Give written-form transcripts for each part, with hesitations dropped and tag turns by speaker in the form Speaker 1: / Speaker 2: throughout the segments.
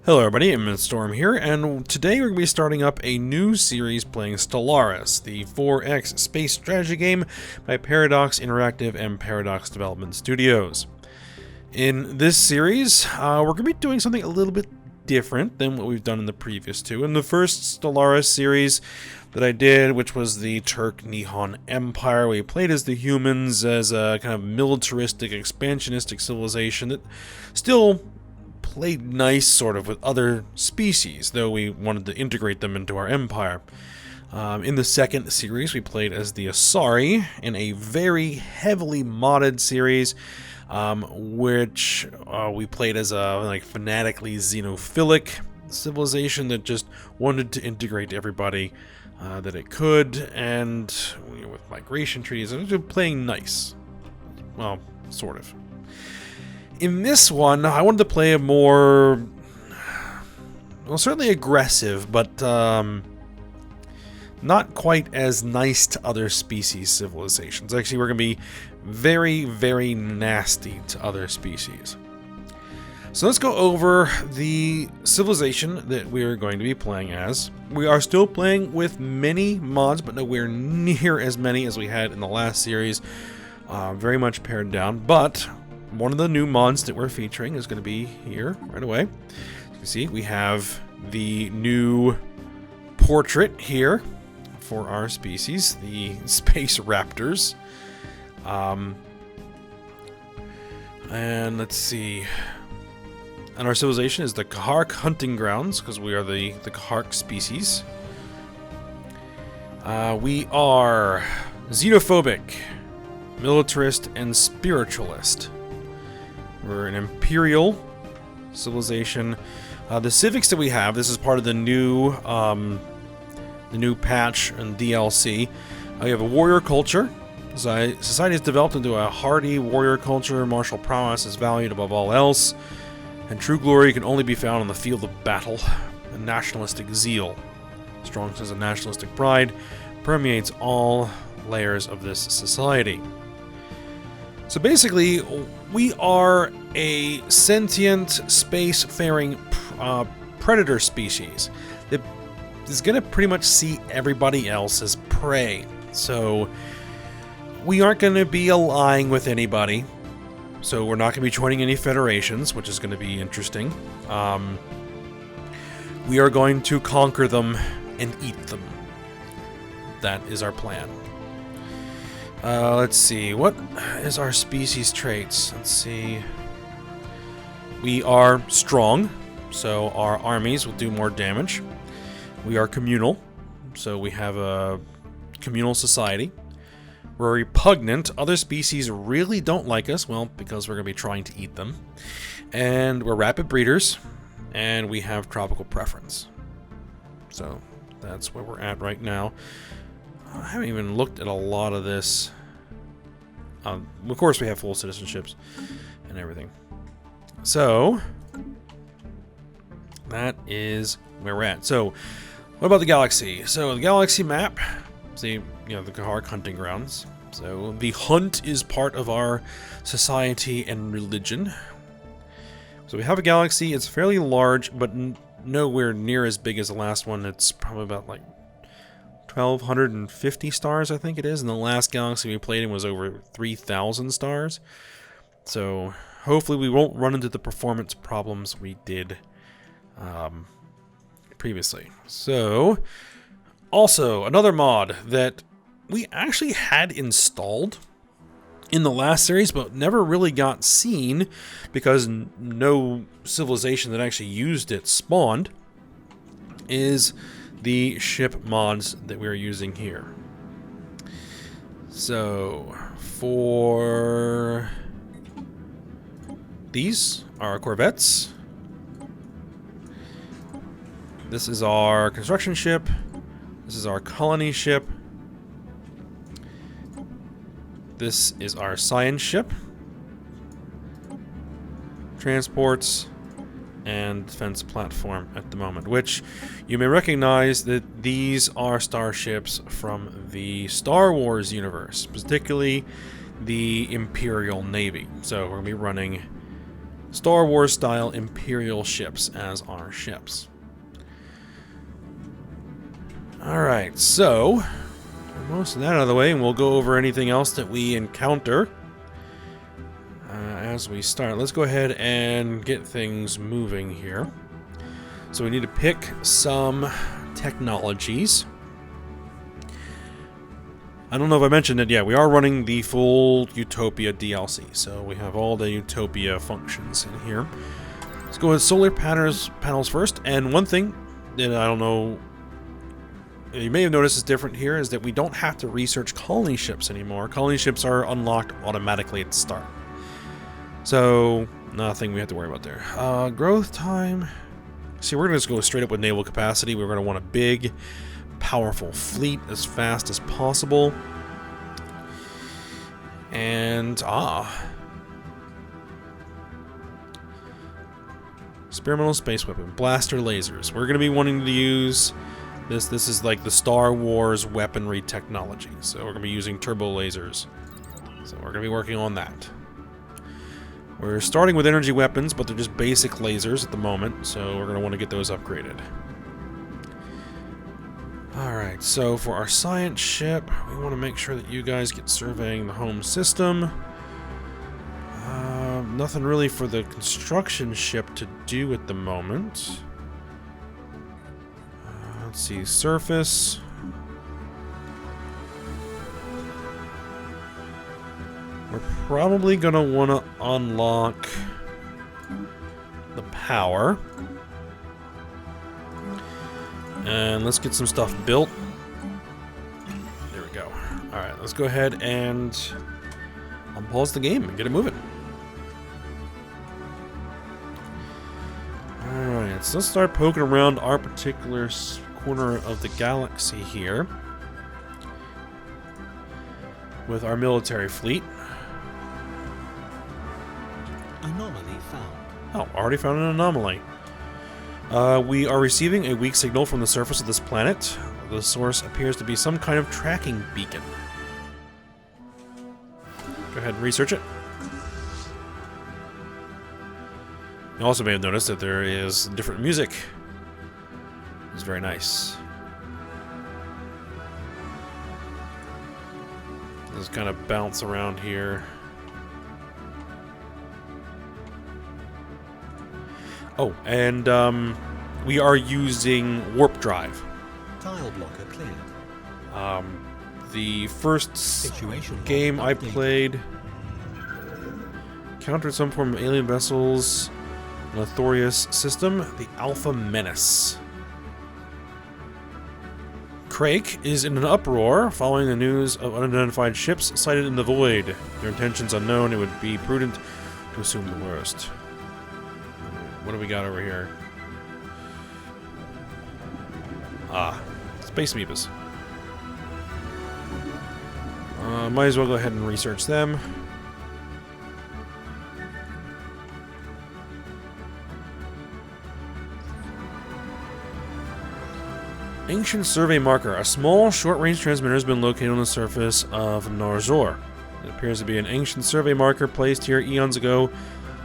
Speaker 1: Hello everybody, I'm Storm here, and today we're going to be starting up a new series playing Stellaris, the 4X space strategy game by Paradox Interactive and Paradox Development Studios. In this series, we're going to be doing something a little bit different than what we've done in the previous two. In the first Stellaris series that I did, which was the Turk-Nihon Empire, we played as the humans as a kind of militaristic, expansionistic civilization that still played nice, sort of, with other species, though we wanted to integrate them into our empire. In the second series, we played as the Asari in a very heavily modded series, which we played as a fanatically xenophilic civilization that just wanted to integrate everybody that it could, and with migration treaties, and just playing nice. Well, sort of. In this one, I wanted to play a more, well, certainly aggressive, but not quite as nice to other species civilizations. Actually, we're going to be very, very nasty to other species. So let's go over the civilization that we're going to be playing as. We are still playing with many mods, but nowhere near as many as we had in the last series. Very much pared down, but one of the new mods that we're featuring is going to be here right away. As you can see, we have the new portrait here for our species, the space raptors. And let's see. And our civilization is the Kahark hunting grounds, because we are the Kahark species. We are xenophobic, militarist, and spiritualist. We're an imperial civilization. The civics that we have, this is part of the new patch and DLC. We have a warrior culture. Society is developed into a hardy warrior culture. Martial prowess is valued above all else, and true glory can only be found on the field of battle. A nationalistic zeal, strong sense of nationalistic pride, permeates all layers of this society. So basically, we are a sentient, space-faring predator species that is going to pretty much see everybody else as prey. So we aren't going to be allying with anybody. So we're not going to be joining any federations, which is going to be interesting. We are going to conquer them and eat them. That is our plan. Let's see, what is our species traits? Let's see. We are strong, so our armies will do more damage. We are communal, so we have a communal society. We're repugnant. Other species really don't like us, well, because we're going to be trying to eat them. And we're rapid breeders, and we have tropical preference. So that's where we're at right now. I haven't even looked at a lot of this. Of course, we have full citizenships and everything. So that is where we're at. So what about the galaxy? So the galaxy map, see, the Kahark hunting grounds. So the hunt is part of our society and religion. So we have a galaxy. It's fairly large, but nowhere near as big as the last one. It's probably about 1,250 stars, I think it is, and the last galaxy we played in was over 3,000 stars. So hopefully we won't run into the performance problems we did previously. So, also, another mod that we actually had installed in the last series, but never really got seen because no civilization that actually used it spawned, is the ship mods that we're using here. So for these are our corvettes. This is our construction ship. This is our colony ship. This is our science ship. Transports and defense platform at the moment, which you may recognize that these are starships from the Star Wars universe, particularly the Imperial Navy. So we're going to be running Star Wars style Imperial ships as our ships. Alright, so most of that out of the way, and we'll go over anything else that we encounter as we start. Let's go ahead and get things moving here. So we need to pick some technologies. I don't know if I mentioned it yet. We are running the full Utopia DLC, so we have all the Utopia functions in here. Let's go with solar panels first. And one thing that I don't know you may have noticed is different here is that we don't have to research colony ships anymore. Colony ships are unlocked automatically at the start. So, nothing we have to worry about there. Growth time. See, we're going to just go straight up with naval capacity. We're going to want a big, powerful fleet as fast as possible. And, experimental space weapon. Blaster lasers. We're going to be wanting to use this. This is like the Star Wars weaponry technology. So we're going to be using turbo lasers. So we're going to be working on that. We're starting with energy weapons, but they're just basic lasers at the moment, so we're going to want to get those upgraded. Alright, so for our science ship, we want to make sure that you guys get surveying the home system. Nothing really for the construction ship to do at the moment. Let's see, surface. We're probably going to want to unlock the power. And let's get some stuff built. There we go. Alright, let's go ahead and unpause the game and get it moving. Alright, so let's start poking around our particular corner of the galaxy here with our military fleet.
Speaker 2: Anomaly found.
Speaker 1: Oh, already found an anomaly. We are receiving a weak signal from the surface of this planet. The source appears to be some kind of tracking beacon. Go ahead and research it. You also may have noticed that there is different music. It's very nice. Just kind of bounce around here. Oh, and we are using warp drive.
Speaker 2: Tile blocker cleared.
Speaker 1: The first
Speaker 2: Situation
Speaker 1: game I played encountered some form of alien vessels, an authorious system, the Alpha Menace. Crake is in an uproar following the news of unidentified ships sighted in the void. Their intentions unknown, it would be prudent to assume the worst. What do we got over here? Space amoebas. Might as well go ahead and research them. Ancient survey marker. A small, short-range transmitter has been located on the surface of Norzor. It appears to be an ancient survey marker placed here eons ago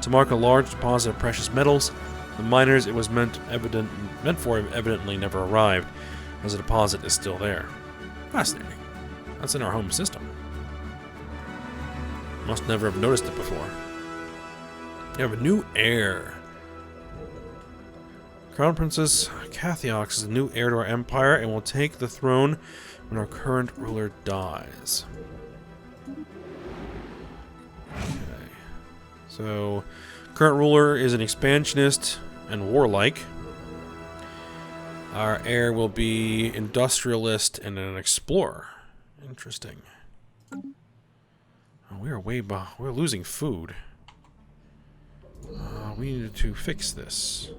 Speaker 1: to mark a large deposit of precious metals. The miners it was meant for evidently never arrived, as the deposit is still there. Fascinating. That's in our home system. Must never have noticed it before. You have a new heir. Crown Princess Cathiox is the new heir to our empire and will take the throne when our current ruler dies. Okay. So, current ruler is an expansionist and warlike. Our heir will be industrialist and an explorer. Interesting. Oh, we are way behind. We're losing food. We need to fix this.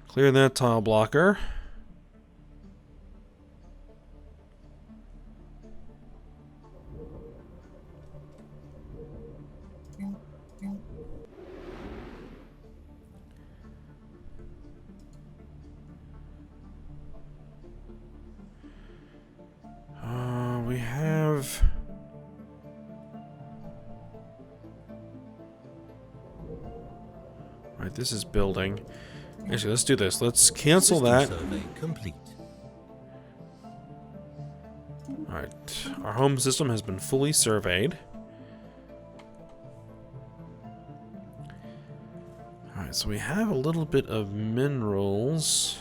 Speaker 1: Clear that tile blocker. We have Alright, this is building. Actually, let's do this. Let's cancel that.
Speaker 2: Survey complete.
Speaker 1: Alright, our home system has been fully surveyed. Alright, so we have a little bit of minerals.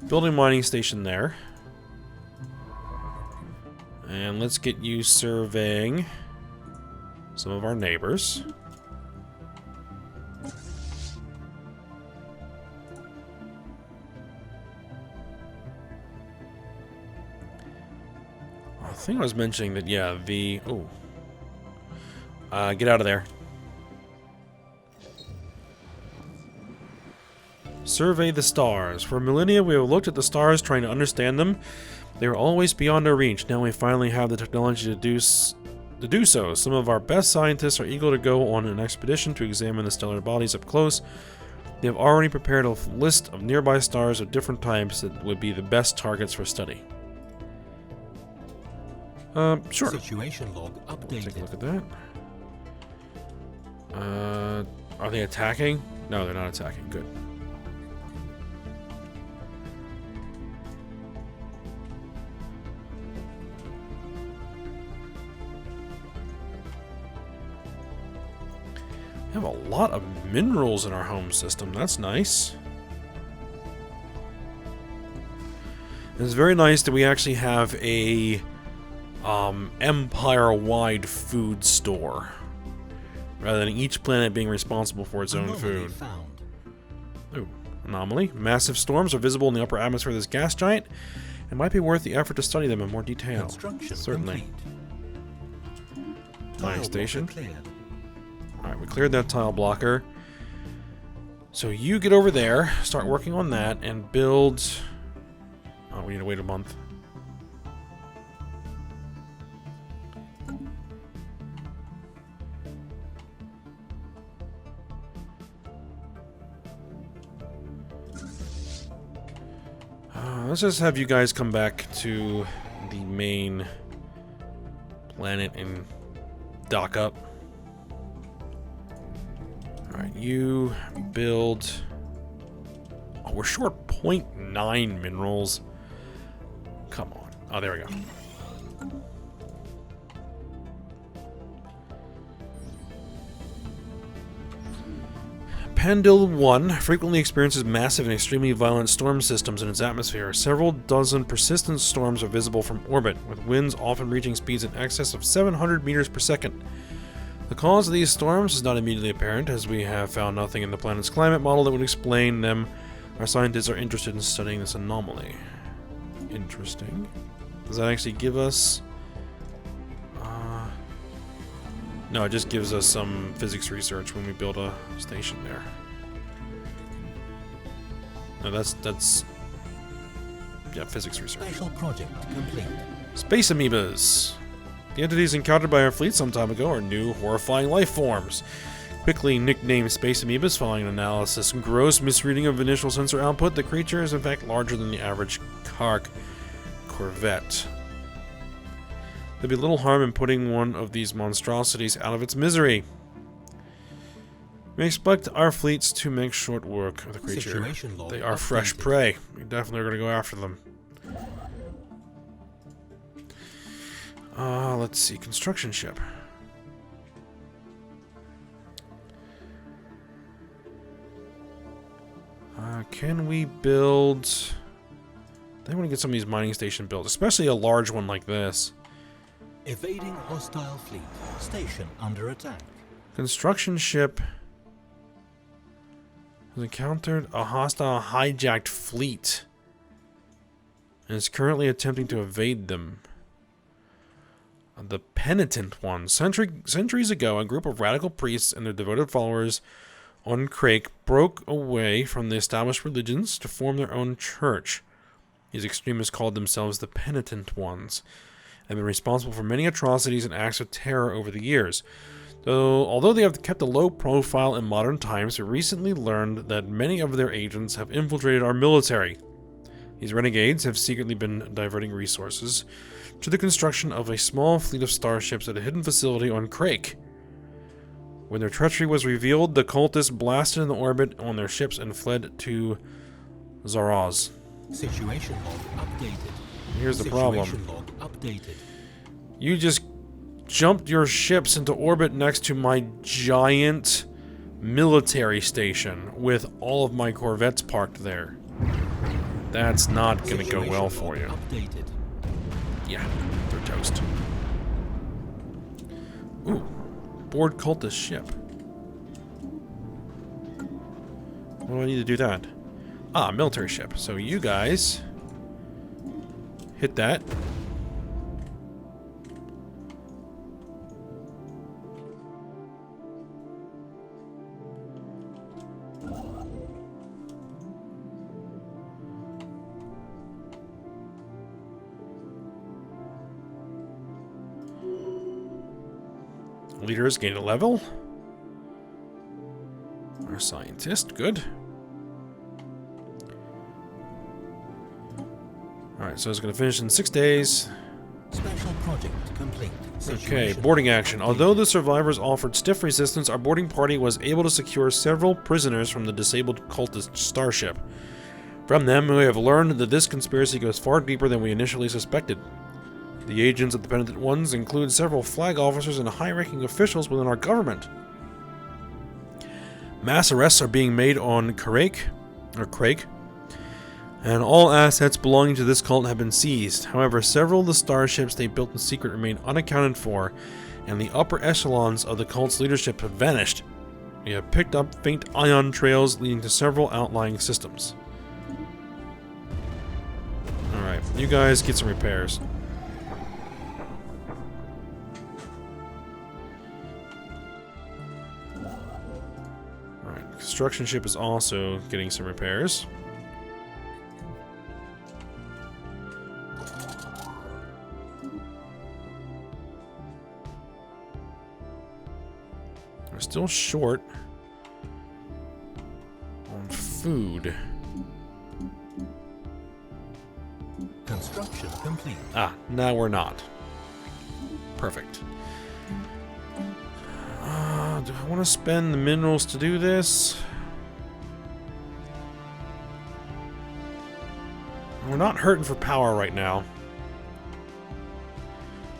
Speaker 1: Building mining station there. And let's get you surveying some of our neighbors. I think I was mentioning that, yeah, the... Oh. Get out of there. Survey the stars. For millennia, we have looked at the stars, trying to understand them. They were always beyond our reach. Now we finally have the technology to do so. Some of our best scientists are eager to go on an expedition to examine the stellar bodies up close. They have already prepared a list of nearby stars of different types that would be the best targets for study. Sure.
Speaker 2: Situation log updated.
Speaker 1: Take a look at that. Are they attacking? No, they're not attacking. Good. We have a lot of minerals in our home system. That's nice. It's very nice that we actually have a empire-wide food store, rather than each planet being responsible for its own food.
Speaker 2: Found.
Speaker 1: Ooh, anomaly. Massive storms are visible in the upper atmosphere of this gas giant. It might be worth the effort to study them in more detail.
Speaker 2: Construction
Speaker 1: Certainly.
Speaker 2: complete.
Speaker 1: Mining
Speaker 2: Tile
Speaker 1: station.
Speaker 2: blocker cleared.
Speaker 1: Alright, we cleared that tile blocker. So you get over there, start working on that, and build... Oh, we need to wait a month. Let's just have you guys come back to the main planet and dock up. Alright, you build... Oh, we're short 0.9 minerals. Come on. Oh, there we go. Pandil 1 frequently experiences massive and extremely violent storm systems in its atmosphere. Several dozen persistent storms are visible from orbit, with winds often reaching speeds in excess of 700 meters per second. The cause of these storms is not immediately apparent, as we have found nothing in the planet's climate model that would explain them. Our scientists are interested in studying this anomaly. Interesting. Does that actually give us... No, it just gives us some physics research when we build a station there. No, that's... Yeah, physics research.
Speaker 2: Special project complete.
Speaker 1: Space amoebas. The entities encountered by our fleet some time ago are new, horrifying life forms. Quickly nicknamed space amoebas following an analysis and gross misreading of initial sensor output, the creature is in fact larger than the average Kark corvette. There'd be little harm in putting one of these monstrosities out of its misery. We expect our fleets to make short work of the creature. They are fresh prey. We definitely are going to go after them. Let's see. Construction ship. Can we build... I want to get some of these mining stations built, especially a large one like this.
Speaker 2: Evading hostile fleet. Station under attack.
Speaker 1: Construction ship has encountered a hostile hijacked fleet and is currently attempting to evade them. The Penitent One. Centuries ago, a group of radical priests and their devoted followers on Crake broke away from the established religions to form their own church. These extremists called themselves the Penitent Ones, and been responsible for many atrocities and acts of terror over the years. Although they have kept a low profile in modern times, we recently learned that many of their agents have infiltrated our military. These renegades have secretly been diverting resources to the construction of a small fleet of starships at a hidden facility on Crake. When their treachery was revealed, the cultists blasted into orbit on their ships and fled to Zaraz.
Speaker 2: Situation log updated.
Speaker 1: Here's the problem.
Speaker 2: Situation log updated.
Speaker 1: You just jumped your ships into orbit next to my giant military station with all of my corvettes parked there. That's not gonna go well for you.
Speaker 2: Updated.
Speaker 1: Yeah, they're toast. Ooh, board cultist ship. What do I need to do that? Ah, military ship. So you guys hit that. Leaders gain a level. Our scientist, good. Alright, so it's going to finish in 6 days.
Speaker 2: Special project complete.
Speaker 1: Okay, boarding action. Although the survivors offered stiff resistance, our boarding party was able to secure several prisoners from the disabled cultist starship. From them, we have learned that this conspiracy goes far deeper than we initially suspected. The agents of the Penitent Ones include several flag officers and high-ranking officials within our government. Mass arrests are being made on Crake, and all assets belonging to this cult have been seized. However, several of the starships they built in secret remain unaccounted for, and the upper echelons of the cult's leadership have vanished. We have picked up faint ion trails leading to several outlying systems. Alright, you guys get some repairs. Construction ship is also getting some repairs. We're still short on food.
Speaker 2: Construction complete.
Speaker 1: Ah, now we're not. Perfect. Do I want to spend the minerals to do this? We're not hurting for power right now.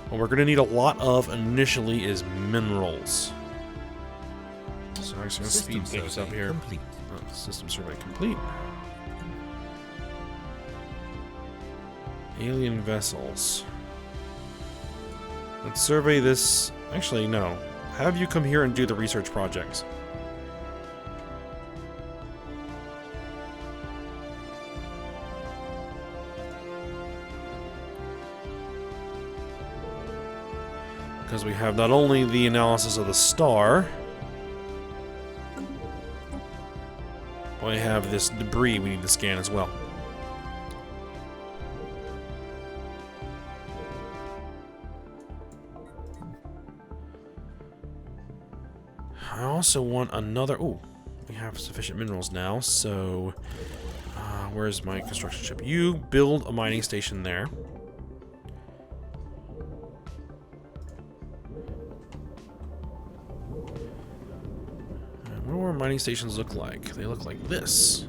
Speaker 1: What we're going to need a lot of initially is minerals. So I'm actually going to speed things up here. System survey complete. Alien vessels. Let's survey this. Actually, no. Have you come here and do the research projects. Because we have not only the analysis of the star, but we have this debris we need to scan as well. I also want another... Oh, we have sufficient minerals now, so... where's my construction ship? You build a mining station there. What do our mining stations look like? They look like this.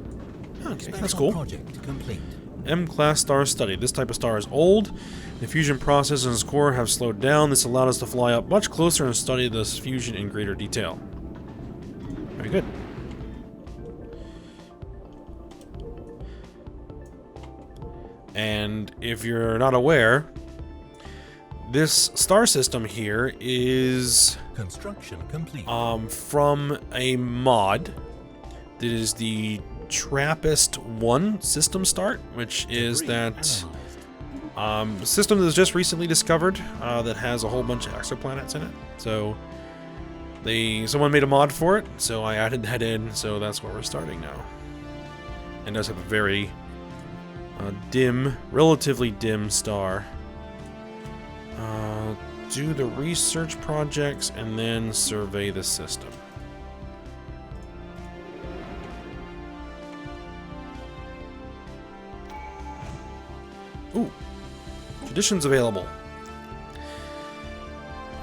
Speaker 1: Okay, that's cool.
Speaker 2: Project complete.
Speaker 1: M-class star study. This type of star is old. The fusion process and its core have slowed down. This allowed us to fly up much closer and study this fusion in greater detail. Very good. And if you're not aware, this star system here is
Speaker 2: construction complete.
Speaker 1: From a mod that is the TRAPPIST-1 system start, which is that system that was just recently discovered that has a whole bunch of exoplanets in it. So someone made a mod for it, so I added that in, so that's where we're starting now. And does have a very relatively dim star. Do the research projects and then survey the system. Traditions available.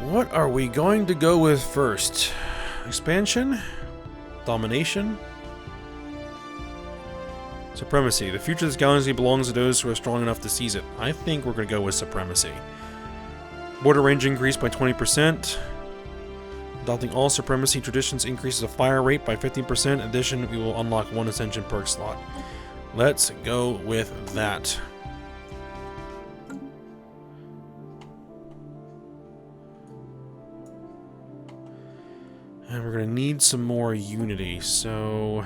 Speaker 1: What are we going to go with first? Expansion? Domination? Supremacy. The future of this galaxy belongs to those who are strong enough to seize it. I think we're going to go with Supremacy. Border range increased by 20%. Adopting all Supremacy traditions increases the fire rate by 15%. In addition, we will unlock 1 Ascension perk slot. Let's go with that. And we're going to need some more unity, so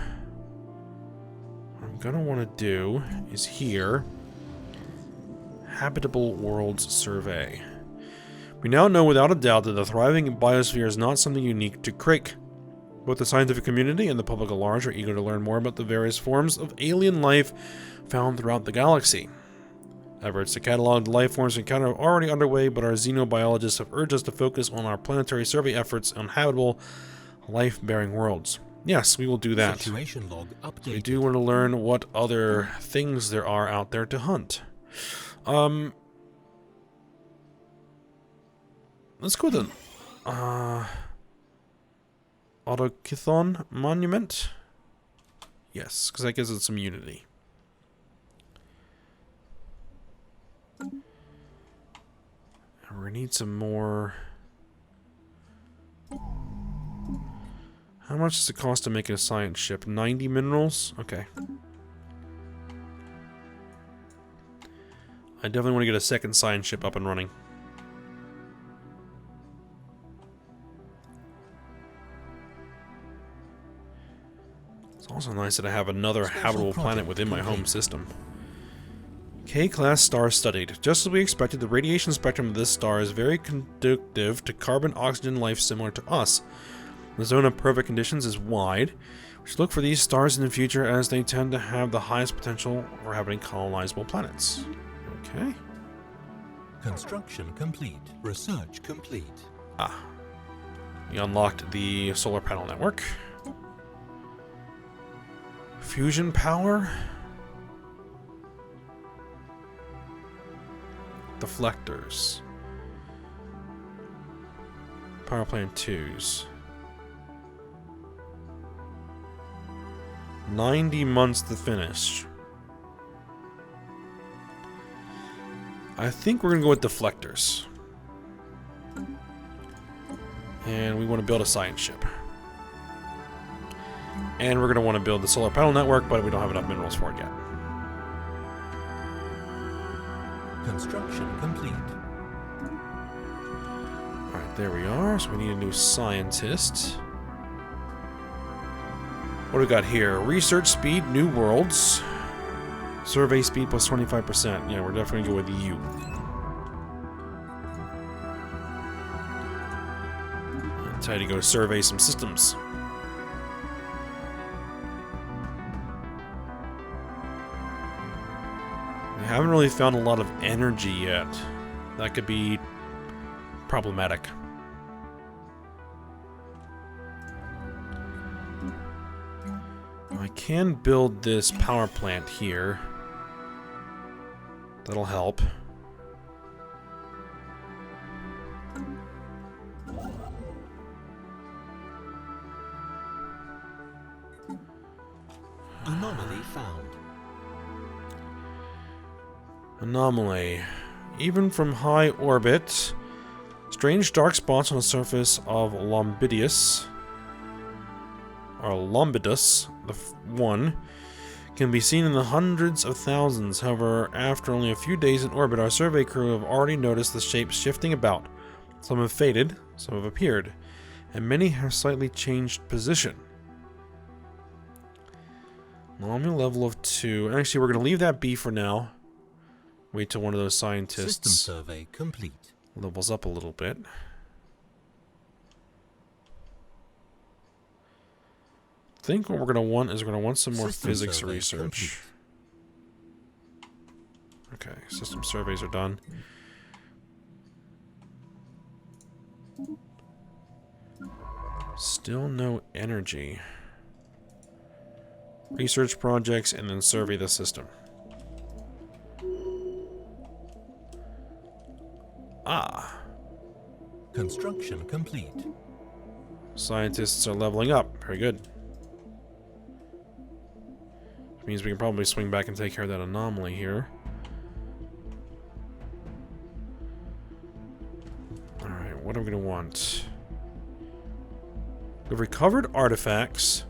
Speaker 1: what I'm going to want to do is here, Habitable Worlds Survey. We now know without a doubt that the thriving biosphere is not something unique to Krake. Both the scientific community and the public at large are eager to learn more about the various forms of alien life found throughout the galaxy. Efforts to catalog the life forms encountered are already underway, but our xenobiologists have urged us to focus on our planetary survey efforts on habitable, life-bearing worlds. Yes, we will do that.
Speaker 2: Situation log updated.
Speaker 1: We do want to learn what other things there are out there to hunt. Let's go with the Autochthon Monument. Yes, because that gives it some unity. And we're going to need some more. How much does it cost to make a science ship? 90 minerals? Okay. I definitely want to get a second science ship up and running. It's also nice that I have another habitable planet within my home system. K-class star studied. Just as we expected, the radiation spectrum of this star is very conducive to carbon-oxygen life similar to us. The zone of perfect conditions is wide. We should look for these stars in the future as they tend to have the highest potential for having colonizable planets. Okay.
Speaker 2: Construction complete. Research complete.
Speaker 1: Ah. We unlocked the solar panel network. Fusion power. Deflectors. Power plant 2s. 90 months to finish. I think we're going to go with deflectors. And we want to build a science ship. And we're going to want to build the solar panel network, but we don't have enough minerals for it yet.
Speaker 2: Construction complete.
Speaker 1: Alright, there we are. So we need a new scientist. What do we got here? Research speed, new worlds. Survey speed plus 25%. Yeah, we're definitely going to go with you. I'll tell you to go survey some systems. We haven't really found a lot of energy yet. That could be problematic. I can build this power plant here. That'll help.
Speaker 2: Anomaly found.
Speaker 1: Anomaly. Even from high orbit, strange dark spots on the surface of Lombidus, or Lombidus, the one, can be seen in the hundreds of thousands. However, after only a few days in orbit, our survey crew have already noticed the shapes shifting about. Some have faded, some have appeared, and many have slightly changed position. Anomaly level of 2. Actually, we're going to leave that be for now. Wait till one of those scientists
Speaker 2: System survey complete.
Speaker 1: levels up a little bit. I think what we're going to want is we're going to want some more
Speaker 2: System
Speaker 1: physics
Speaker 2: survey
Speaker 1: research. Okay, system surveys are done. Still no energy. Research projects and then survey the system. Ah.
Speaker 2: Construction complete.
Speaker 1: Scientists are leveling up. Very good. Which means we can probably swing back and take care of that anomaly here. Alright, what are we going to want? We've recovered artifacts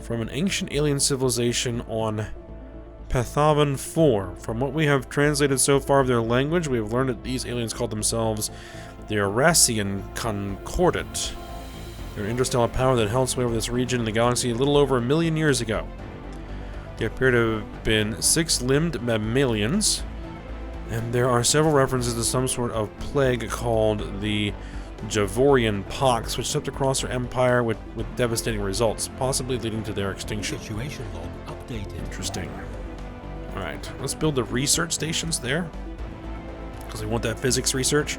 Speaker 1: from an ancient alien civilization on Pathavan 4. From what we have translated so far of their language, we have learned that these aliens called themselves the Arassian Concordat. They're an interstellar power that held sway over this region in the galaxy a little over 1 million years ago. They appear to have been six-limbed mammalians, and there are several references to some sort of plague called the Javorian Pox, which swept across their empire with devastating results, possibly leading to their extinction.
Speaker 2: Situation log updated.
Speaker 1: Interesting. Alright, let's build the research stations there, because we want that physics research.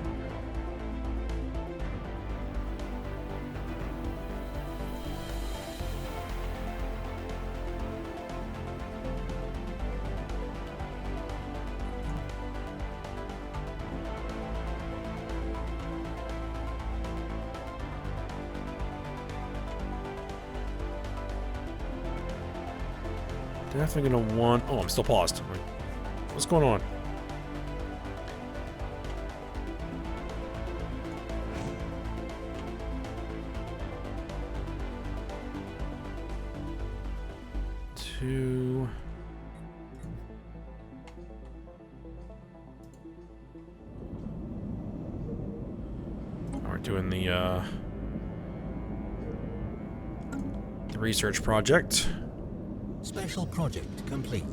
Speaker 1: Definitely gonna want... Oh, I'm still paused. What's going on? Two... We're doing the research project.
Speaker 2: Special project complete.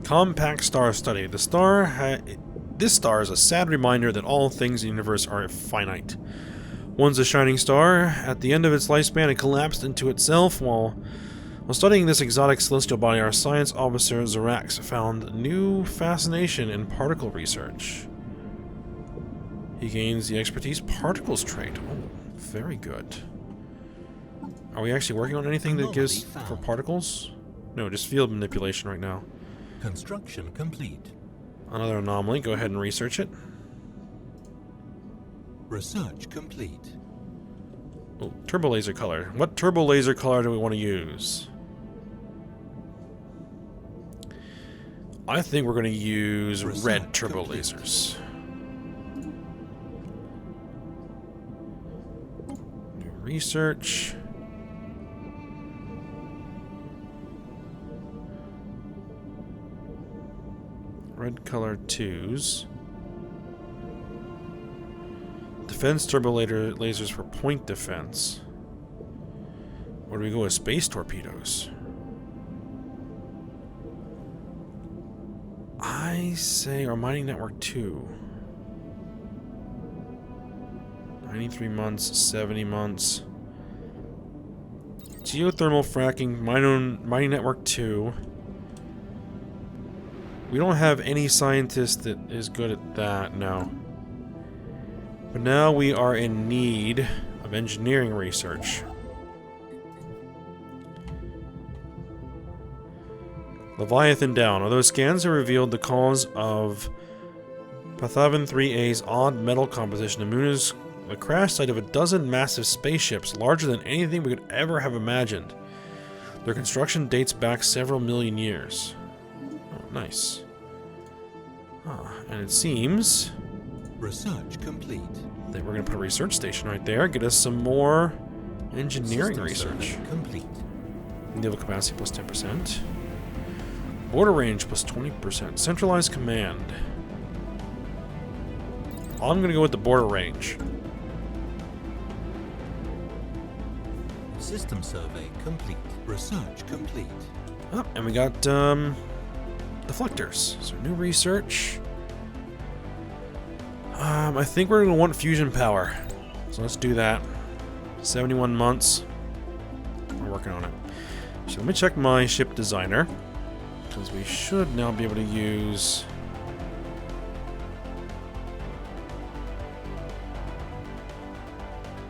Speaker 1: Compact star study. This star is a sad reminder that all things in the universe are finite. Once a shining star, at the end of its lifespan, it collapsed into itself. While studying this exotic celestial body, our science officer Zarax found new fascination in particle research. He gains the expertise particles trait. Oh, very good. Are we actually working on anything that gives for particles? No, just field manipulation right now.
Speaker 2: Construction complete.
Speaker 1: Another anomaly. Go ahead and research it.
Speaker 2: Research complete.
Speaker 1: Oh, turbo laser color. What turbo laser color do we want to use? I think we're going to use red turbo lasers. New research. Red color 2s. Defense turbo lasers for point defense. Where do we go with space torpedoes? I say our mining network 2. 93 months, 70 months. Geothermal fracking, mining network 2. We don't have any scientist that is good at that, no. But now we are in need of engineering research. Leviathan down. Although scans have revealed the cause of Pathavan 3A's odd metal composition, the moon is the crash site of a dozen massive spaceships, larger than anything we could ever have imagined. Their construction dates back several million years. Oh, nice. And it seems...
Speaker 2: Research complete.
Speaker 1: That we're going to put a research station right there. Get us some more engineering
Speaker 2: System
Speaker 1: research.
Speaker 2: survey complete.
Speaker 1: Naval capacity plus 10%. Border range plus 20%. Centralized command. I'm going to go with the border range.
Speaker 2: System survey complete. Research complete.
Speaker 1: Oh, and we got deflectors. So new research. I think we're going to want fusion power. So let's do that. 71 months. We're working on it. So let me check my ship designer. Because we should now be able to use...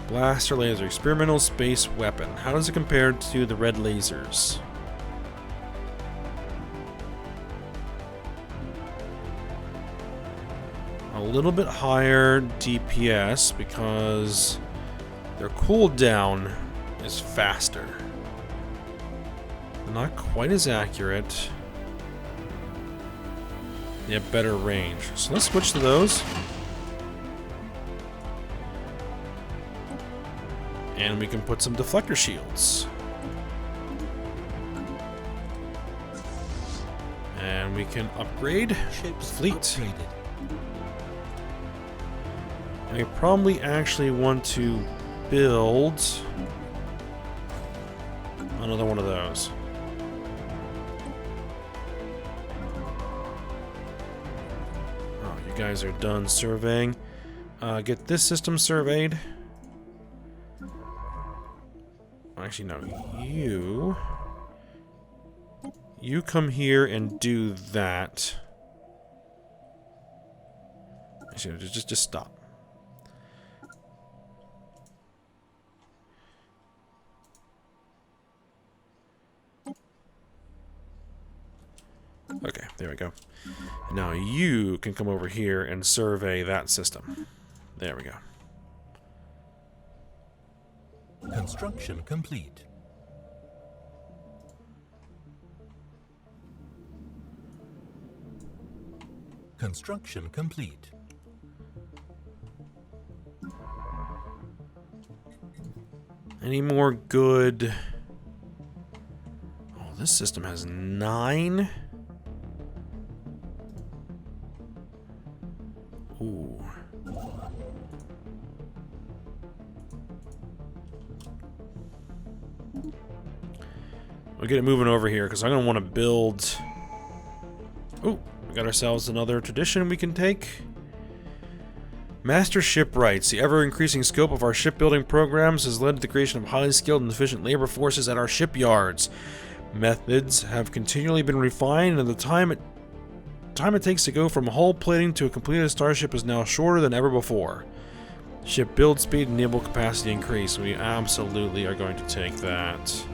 Speaker 1: Blaster laser. Experimental space weapon. How does it compare to the red lasers? a little bit higher DPS because their cooldown is faster. They're not quite as accurate. They have better range. So let's switch to those. And we can put some deflector shields. And we can upgrade
Speaker 2: Ships
Speaker 1: fleet.
Speaker 2: upgraded.
Speaker 1: And we probably actually want to build another one of those. Oh, you guys are done surveying. Get this system surveyed. Actually, no. You come here and do that. Actually, just stop. Okay, there we go. Now you can come over here and survey that system. There we go.
Speaker 2: Construction complete. Construction complete.
Speaker 1: Any more good... Oh, this system has 9. Ooh. We'll get it moving over here, because I'm going to want to build... Oh, we got ourselves another tradition we can take. Master shipwrights. The ever-increasing scope of our shipbuilding programs has led to the creation of highly skilled and efficient labor forces at our shipyards. Methods have continually been refined, and the time it takes to go from hull plating to a completed starship is now shorter than ever before. Ship build speed and naval capacity increase. We absolutely are going to take that.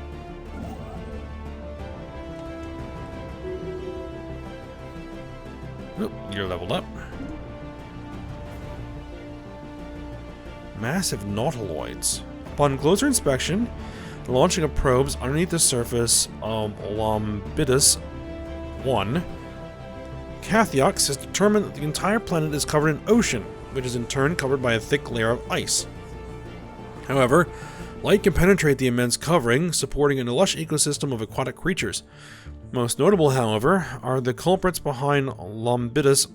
Speaker 1: Oop, you're leveled up. Massive nautiloids. Upon closer inspection, the launching of probes underneath the surface of Lombidus 1, Cathiox has determined that the entire planet is covered in ocean, which is in turn covered by a thick layer of ice. However, light can penetrate the immense covering, supporting a lush ecosystem of aquatic creatures. Most notable, however, are the culprits behind Lombidus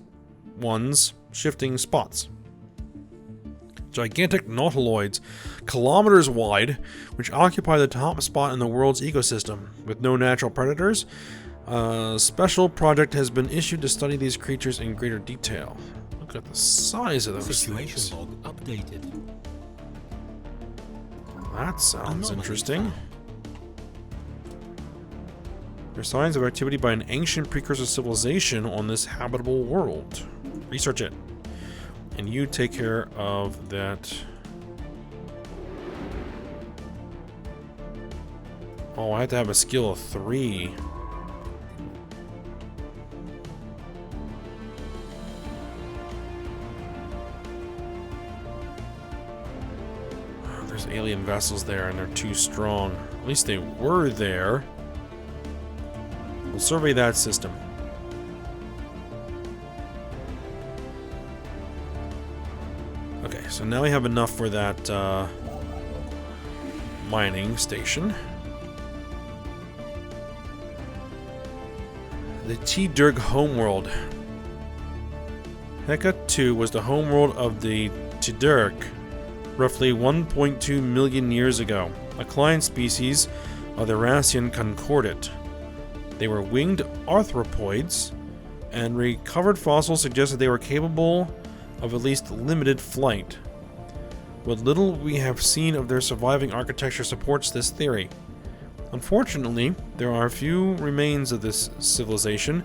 Speaker 1: 1's shifting spots. Gigantic nautiloids, kilometers wide, which occupy the top spot in the world's ecosystem. With no natural predators, a special project has been issued to study these creatures in greater detail. Look at the size of those
Speaker 2: Situation
Speaker 1: things.
Speaker 2: log updated.
Speaker 1: That sounds
Speaker 2: Anomaly
Speaker 1: interesting.
Speaker 2: found.
Speaker 1: There are signs of activity by an ancient precursor civilization on this habitable world. Research it. And you take care of that. Oh, I have to have a skill of 3. Oh, there's alien vessels there and they're too strong. At least they were there. We'll survey that system. Okay, so now we have enough for that mining station. The T-Dirk Homeworld. Heka 2 was the homeworld of the T-Dirk roughly 1.2 million years ago, a client species of the Rassian Concordat. They were winged arthropods, and recovered fossils suggest that they were capable of at least limited flight. What little we have seen of their surviving architecture supports this theory. Unfortunately, there are few remains of this civilization,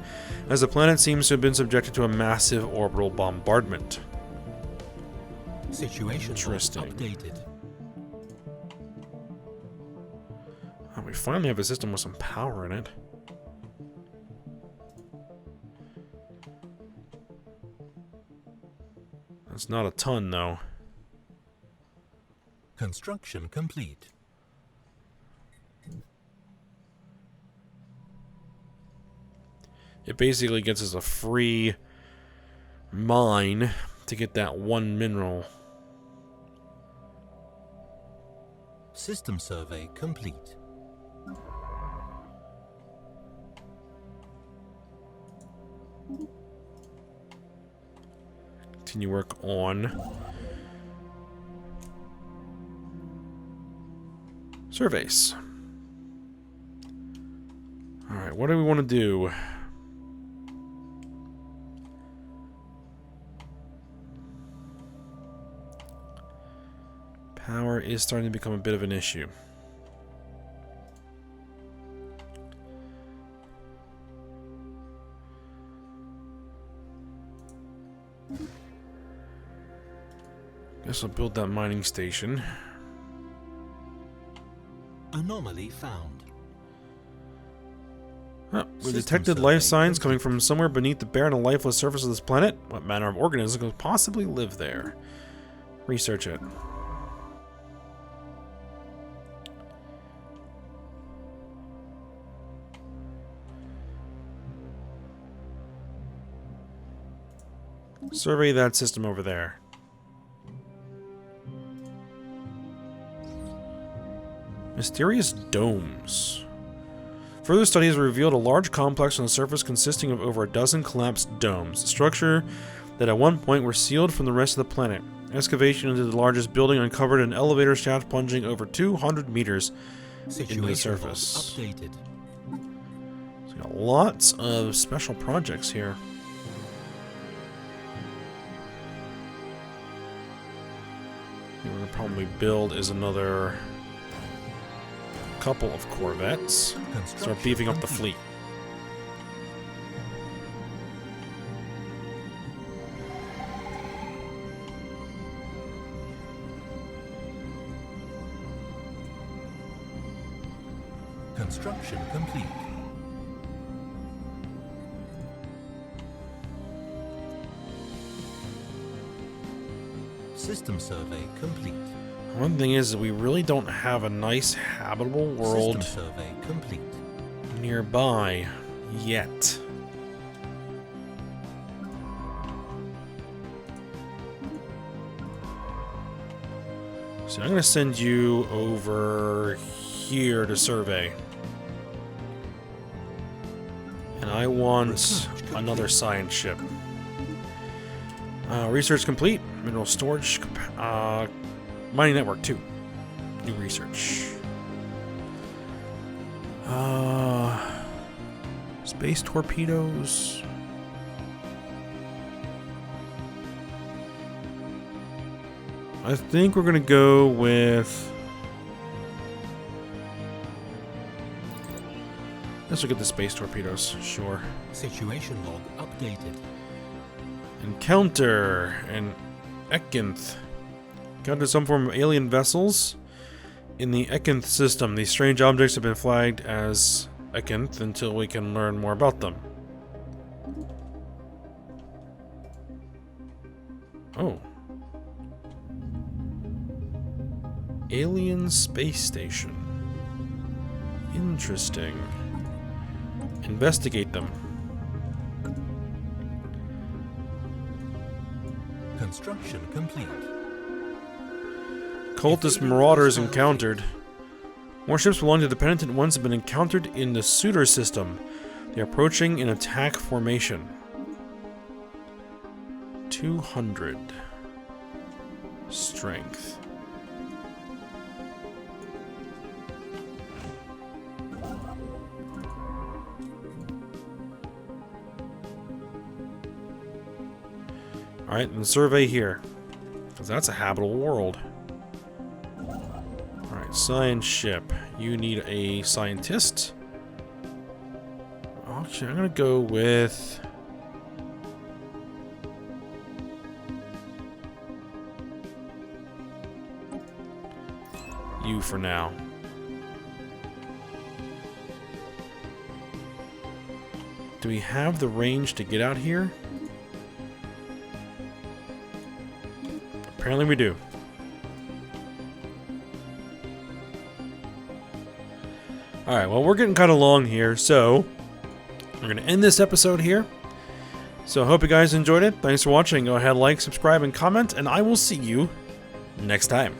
Speaker 1: as the planet seems to have been subjected to a massive orbital bombardment.
Speaker 2: Situation log
Speaker 1: Interesting.
Speaker 2: updated.
Speaker 1: Oh, we finally have a system with some power in it. It's not a ton, though.
Speaker 2: Construction complete.
Speaker 1: It basically gets us a free mine to get that one mineral.
Speaker 2: System survey complete.
Speaker 1: Continue work on surveys. Alright, what do we want to do? Power is starting to become a bit of an issue. Guess I'll build that mining station.
Speaker 2: Anomaly found.
Speaker 1: Oh, we
Speaker 2: System
Speaker 1: detected
Speaker 2: survey
Speaker 1: life signs
Speaker 2: complete.
Speaker 1: coming from somewhere beneath the barren and lifeless surface of this planet. What manner of organism could possibly live there? Research it. Survey that system over there. Mysterious domes. Further studies revealed a large complex on the surface consisting of over a dozen collapsed domes, a structure that at one point were sealed from the rest of the planet. Excavation into the largest building uncovered an elevator shaft plunging over 200 meters into the surface.
Speaker 2: Updated.
Speaker 1: So we got lots of special projects here. What we're going to probably build is another couple of corvettes. Start beefing up the fleet.
Speaker 2: Construction complete. System survey complete.
Speaker 1: One thing is that we really don't have a nice habitable world
Speaker 2: System survey complete.
Speaker 1: nearby yet. So I'm going to send you over here to survey. And I want another science ship. Research complete. Mineral storage. Mining network 2. New research. Space torpedoes. I think we're gonna go with. Let's look at the space torpedoes. Sure.
Speaker 2: Situation log updated.
Speaker 1: Encounter an Ekinth. Encountered some form of alien vessels in the Ekinth system. These strange objects have been flagged as Ekinth until we can learn more about them. Oh. Alien space station. Interesting. Investigate them.
Speaker 2: Construction complete.
Speaker 1: Cultist marauders encountered. More ships belonging to the penitent ones have been encountered in the Suitor system. They are approaching in attack formation. 200 strength. Alright, and survey here. Because that's a habitable world. Alright, science ship. You need a scientist. Actually, I'm gonna go with... you for now. Do we have the range to get out here? Apparently we do. Alright, well, we're getting kind of long here, so we're going to end this episode here. So I hope you guys enjoyed it. Thanks for watching. Go ahead, like, subscribe, and comment, and I will see you next time.